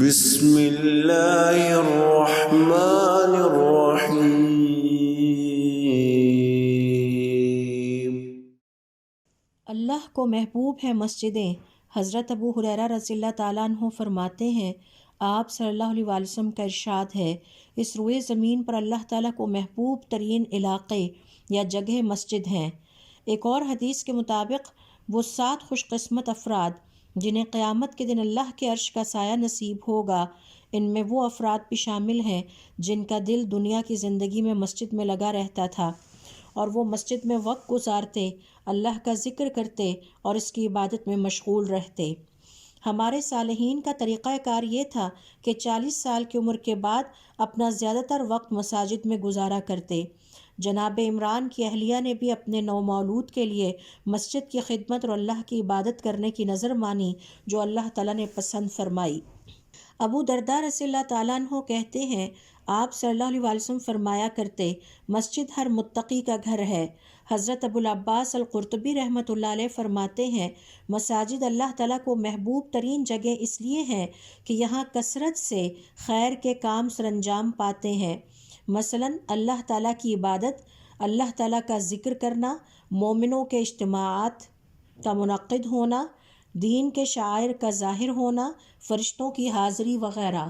بسم اللہ الرحمن الرحیم۔ اللہ کو محبوب ہے مسجدیں۔ حضرت ابو ہریرہ رضی اللہ تعالیٰ عنہ فرماتے ہیں، آپ صلی اللہ علیہ وسلم کا ارشاد ہے، اس روئے زمین پر اللہ تعالیٰ کو محبوب ترین علاقے یا جگہ مسجد ہیں۔ ایک اور حدیث کے مطابق وہ 7 خوش قسمت افراد جنہیں قیامت کے دن اللہ کے عرش کا سایہ نصیب ہوگا، ان میں وہ افراد بھی شامل ہیں جن کا دل دنیا کی زندگی میں مسجد میں لگا رہتا تھا اور وہ مسجد میں وقت گزارتے، اللہ کا ذکر کرتے اور اس کی عبادت میں مشغول رہتے۔ ہمارے صالحین کا طریقہ کار یہ تھا کہ 40 سال کی عمر کے بعد اپنا زیادہ تر وقت مساجد میں گزارا کرتے۔ جناب عمران کی اہلیہ نے بھی اپنے نومولود کے لیے مسجد کی خدمت اور اللہ کی عبادت کرنے کی نظر مانی جو اللہ تعالیٰ نے پسند فرمائی۔ ابو درداء رضی اللہ تعالیٰ عنہ کہتے ہیں، آپ صلی اللہ علیہ وسلم فرمایا کرتے، مسجد ہر متقی کا گھر ہے۔ حضرت ابو العباس القرطبی رحمۃ اللہ علیہ فرماتے ہیں، مساجد اللہ تعالیٰ کو محبوب ترین جگہ اس لیے ہیں کہ یہاں کثرت سے خیر کے کام سر انجام پاتے ہیں، مثلاً اللہ تعالیٰ کی عبادت، اللہ تعالیٰ کا ذکر کرنا، مومنوں کے اجتماعات کا منعقد ہونا، دین کے شعائر کا ظاہر ہونا، فرشتوں کی حاضری وغیرہ۔